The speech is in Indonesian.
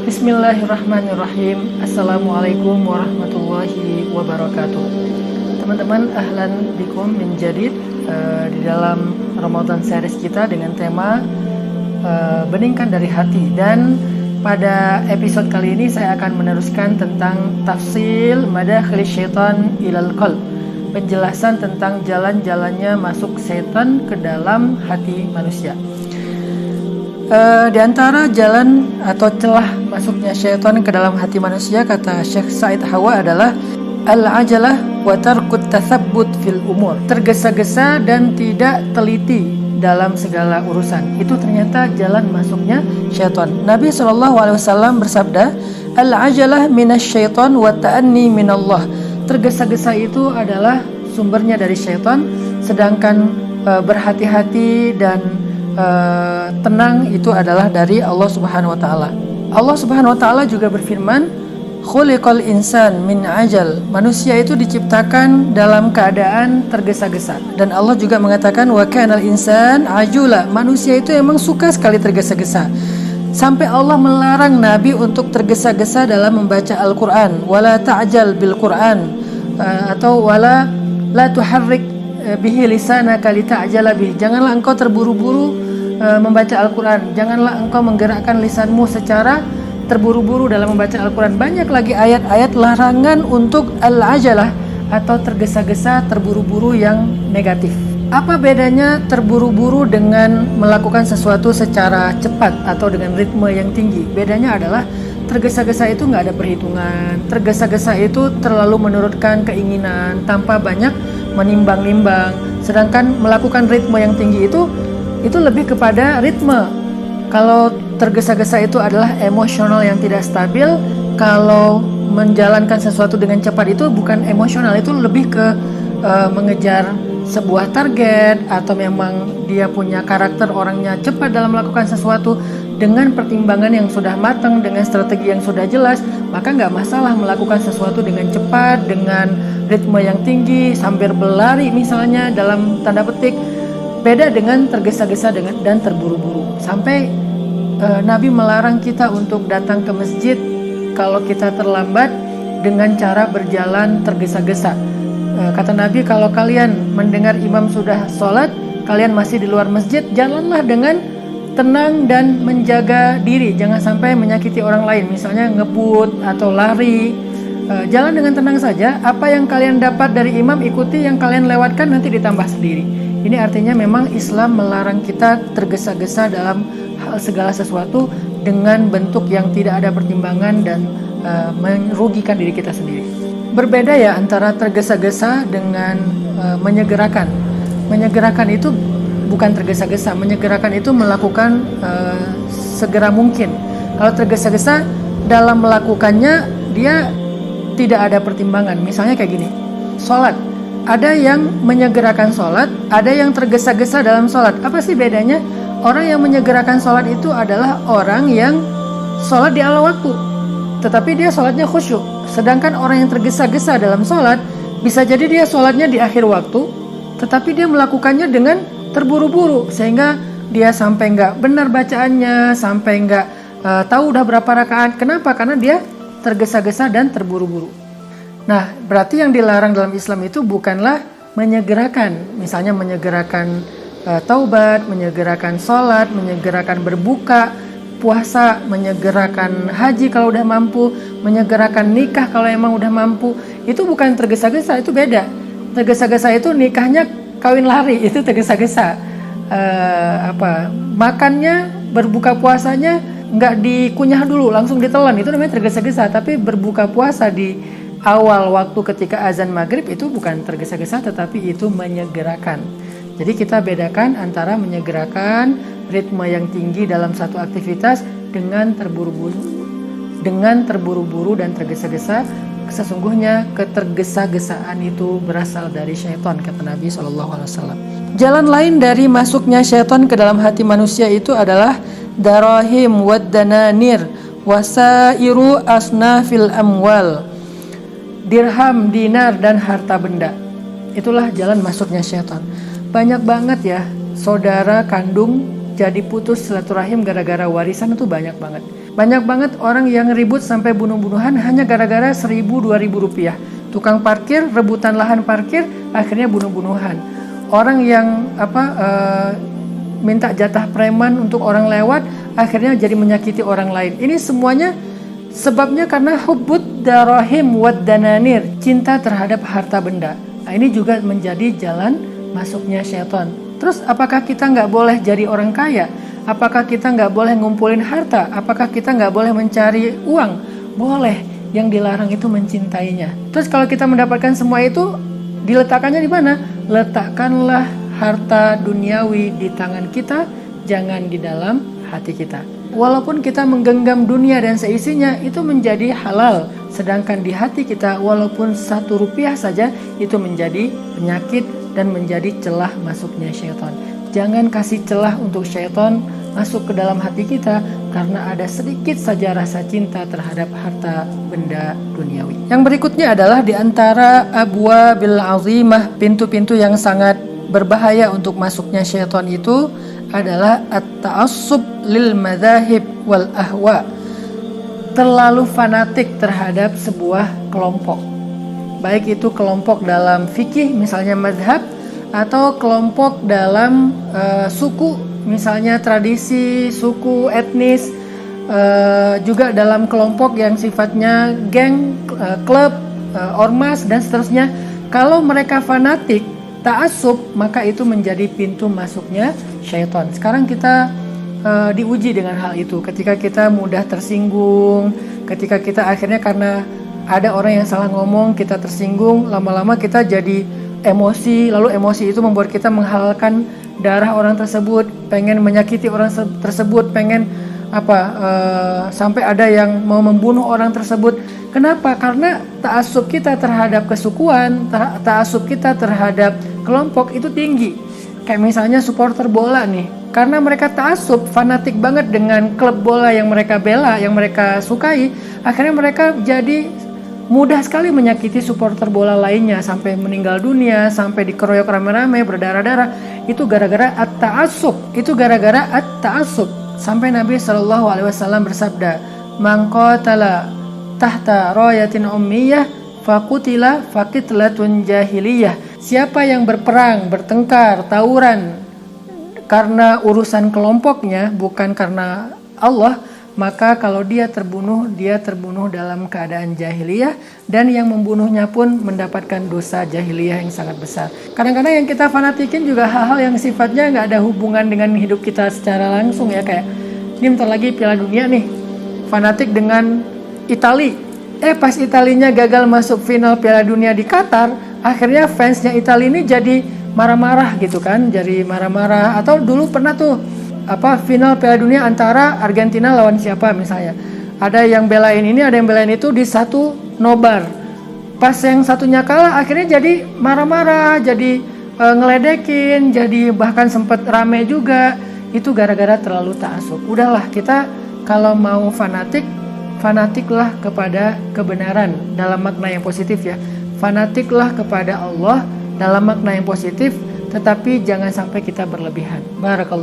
Bismillahirrahmanirrahim. Assalamualaikum warahmatullahi wabarakatuh. Teman-teman, ahlan bikum min jadid di dalam Ramadan series kita dengan tema beningkan dari hati. Dan pada episode kali ini saya akan meneruskan tentang tafsil madakhil syaitan ilal qalb, penjelasan tentang jalan-jalannya masuk setan ke dalam hati manusia. Di antara jalan atau celah masuknya syaitan ke dalam hati manusia, kata Syekh Said Hawa, adalah al-ajalah wa tarkut tathabbut fil umur, tergesa-gesa dan tidak teliti dalam segala urusan. Itu ternyata jalan masuknya syaitan. Nabi SAW bersabda, al-ajalah minasyaitan wa ta'anni minallah. Tergesa-gesa itu adalah sumbernya dari syaitan, sedangkan berhati-hati dan tenang itu adalah dari Allah Subhanahu wa taala. Allah Subhanahu wa taala juga berfirman, khuliqal insan min ajal. Manusia itu diciptakan dalam keadaan tergesa-gesa. Dan Allah juga mengatakan wa kanal insan ajula. Manusia itu emang suka sekali tergesa-gesa. Sampai Allah melarang Nabi untuk tergesa-gesa dalam membaca Al-Qur'an. Wala ta'jal bil Qur'an, atau wala la tuharrik bihi lisanaka lita'jala bihi. Janganlah engkau terburu-buru membaca Al-Quran. Janganlah engkau menggerakkan lisanmu secara terburu-buru dalam membaca Al-Quran. Banyak lagi ayat-ayat larangan untuk al-ajalah atau tergesa-gesa, terburu-buru yang negatif. Apa bedanya terburu-buru dengan melakukan sesuatu secara cepat atau dengan ritme yang tinggi? Bedanya adalah tergesa-gesa itu nggak ada perhitungan. Tergesa-gesa itu terlalu menurutkan keinginan tanpa banyak menimbang-nimbang. Sedangkan melakukan ritme yang tinggi itu lebih kepada ritme. Kalau tergesa-gesa itu adalah emosional yang tidak stabil. Kalau menjalankan sesuatu dengan cepat itu bukan emosional, itu lebih ke mengejar sebuah target, atau memang dia punya karakter orangnya cepat dalam melakukan sesuatu dengan pertimbangan yang sudah matang, dengan strategi yang sudah jelas. Maka nggak masalah melakukan sesuatu dengan cepat, dengan ritme yang tinggi, sambil berlari misalnya dalam tanda petik. Beda dengan tergesa-gesa dan terburu-buru. Sampai Nabi melarang kita untuk datang ke masjid kalau kita terlambat dengan cara berjalan tergesa-gesa. Kata Nabi, kalau kalian mendengar imam sudah sholat, kalian masih di luar masjid, jalanlah dengan tenang dan menjaga diri. Jangan sampai menyakiti orang lain, misalnya ngebut atau lari. Jalan dengan tenang saja. Apa yang kalian dapat dari imam, ikuti. Yang kalian lewatkan nanti ditambah sendiri. Ini artinya memang Islam melarang kita tergesa-gesa dalam hal segala sesuatu dengan bentuk yang tidak ada pertimbangan dan merugikan diri kita sendiri. Berbeda ya antara tergesa-gesa dengan menyegerakan. Menyegerakan itu bukan tergesa-gesa. Menyegerakan itu melakukan segera mungkin. Kalau tergesa-gesa dalam melakukannya, dia tidak ada pertimbangan. Misalnya kayak gini, sholat. Ada yang menyegerakan sholat, ada yang tergesa-gesa dalam sholat. Apa sih bedanya? Orang yang menyegerakan sholat itu adalah orang yang sholat di awal waktu, tetapi dia sholatnya khusyuk. Sedangkan orang yang tergesa-gesa dalam sholat, bisa jadi dia sholatnya di akhir waktu, tetapi dia melakukannya dengan terburu-buru, sehingga dia sampai nggak benar bacaannya, sampai nggak tahu udah berapa rakaat. Kenapa? Karena dia tergesa-gesa dan terburu-buru. Nah, berarti yang dilarang dalam Islam itu bukanlah menyegerakan, misalnya menyegerakan taubat, menyegerakan sholat, menyegerakan berbuka puasa, menyegerakan haji kalau udah mampu, menyegerakan nikah kalau emang udah mampu. Itu bukan tergesa-gesa, itu beda. Tergesa-gesa itu nikahnya kawin lari, itu tergesa-gesa. Makannya, berbuka puasanya nggak dikunyah dulu, langsung ditelan, itu namanya tergesa-gesa. Tapi berbuka puasa di awal waktu ketika azan maghrib itu bukan tergesa-gesa, tetapi itu menyegerakan. Jadi kita bedakan antara menyegerakan ritme yang tinggi dalam satu aktivitas dengan terburu-buru dan tergesa-gesa. Sesungguhnya ketergesa-gesaan itu berasal dari syaitan, kata Nabi SAW. Jalan lain dari masuknya syaitan ke dalam hati manusia itu adalah darahim wad dananir wasairu asnafil amwal. Dirham, dinar, dan harta benda. Itulah jalan masuknya syaitan. Banyak banget ya saudara kandung jadi putus silaturahim gara-gara warisan, itu banyak banget. Banyak banget orang yang ribut sampai bunuh-bunuhan hanya gara-gara 1.000-2.000 rupiah. Tukang parkir, rebutan lahan parkir, akhirnya bunuh-bunuhan. Orang yang minta jatah preman untuk orang lewat, akhirnya jadi menyakiti orang lain. Ini semuanya sebabnya karena hubbud darahim wad dananir, cinta terhadap harta benda. Nah, ini juga menjadi jalan masuknya syaitan. Terus apakah kita nggak boleh jadi orang kaya? Apakah kita nggak boleh ngumpulin harta? Apakah kita nggak boleh mencari uang? Boleh. Yang dilarang itu mencintainya. Terus kalau kita mendapatkan semua itu, diletakkannya di mana? Letakkanlah harta duniawi di tangan kita, jangan di dalam hati kita. Walaupun kita menggenggam dunia dan seisinya, itu menjadi halal. Sedangkan di hati kita, walaupun 1 rupiah saja, itu menjadi penyakit dan menjadi celah masuknya syaitan. Jangan kasih celah untuk syaitan masuk ke dalam hati kita, karena ada sedikit saja rasa cinta terhadap harta benda duniawi. Yang berikutnya adalah di antara abwabil azimah, pintu-pintu yang sangat berbahaya untuk masuknya syaitan itu adalah at-ta'assub lil madzahib wal ahwa. Terlalu fanatik terhadap sebuah kelompok. Baik itu kelompok dalam fikih misalnya mazhab, atau kelompok dalam suku misalnya tradisi, suku, etnis, juga dalam kelompok yang sifatnya geng, klub, ormas dan seterusnya. Kalau mereka fanatik, ta'assub, maka itu menjadi pintu masuknya syaitan. Sekarang kita diuji dengan hal itu. Ketika kita mudah tersinggung, ketika kita akhirnya karena ada orang yang salah ngomong, kita tersinggung, lama-lama kita jadi emosi, lalu emosi itu membuat kita menghalalkan darah orang tersebut, pengen menyakiti orang tersebut, pengen sampai ada yang mau membunuh orang tersebut. Kenapa? Karena ta'assub kita terhadap kesukuan, ta'assub kita terhadap kelompok itu tinggi. Kayak misalnya supporter bola nih, karena mereka ta'assub, fanatik banget dengan klub bola yang mereka bela, yang mereka sukai, akhirnya mereka jadi mudah sekali menyakiti supporter bola lainnya sampai meninggal dunia, sampai dikeroyok rame-rame, berdarah-darah. Itu gara-gara at-ta'assub. Itu gara-gara at-ta'assub. Sampai Nabi SAW bersabda, "Man qatala tahta rayatin ummiyah faqutila faqitlatun jahiliyah." Siapa yang berperang, bertengkar, tawuran karena urusan kelompoknya, bukan karena Allah, maka kalau dia terbunuh dalam keadaan jahiliyah, dan yang membunuhnya pun mendapatkan dosa jahiliyah yang sangat besar. Kadang-kadang yang kita fanatikin juga hal-hal yang sifatnya nggak ada hubungan dengan hidup kita secara langsung ya, kayak ini bentar lagi Piala Dunia nih, fanatik dengan Itali. Pas Italinya gagal masuk final Piala Dunia di Qatar, akhirnya fansnya Itali ini jadi marah-marah gitu kan, jadi marah-marah. Atau dulu pernah tuh final Piala Dunia antara Argentina lawan siapa misalnya, ada yang belain ini, ada yang belain itu di satu nobar. Pas yang satunya kalah, akhirnya jadi marah-marah, jadi ngeledekin, jadi bahkan sempat rame juga. Itu gara-gara terlalu ta'assub. Udahlah, kita kalau mau fanatiklah kepada kebenaran dalam makna yang positif ya. Fanatiklah kepada Allah dalam makna yang positif, tetapi jangan sampai kita berlebihan. Barakallah.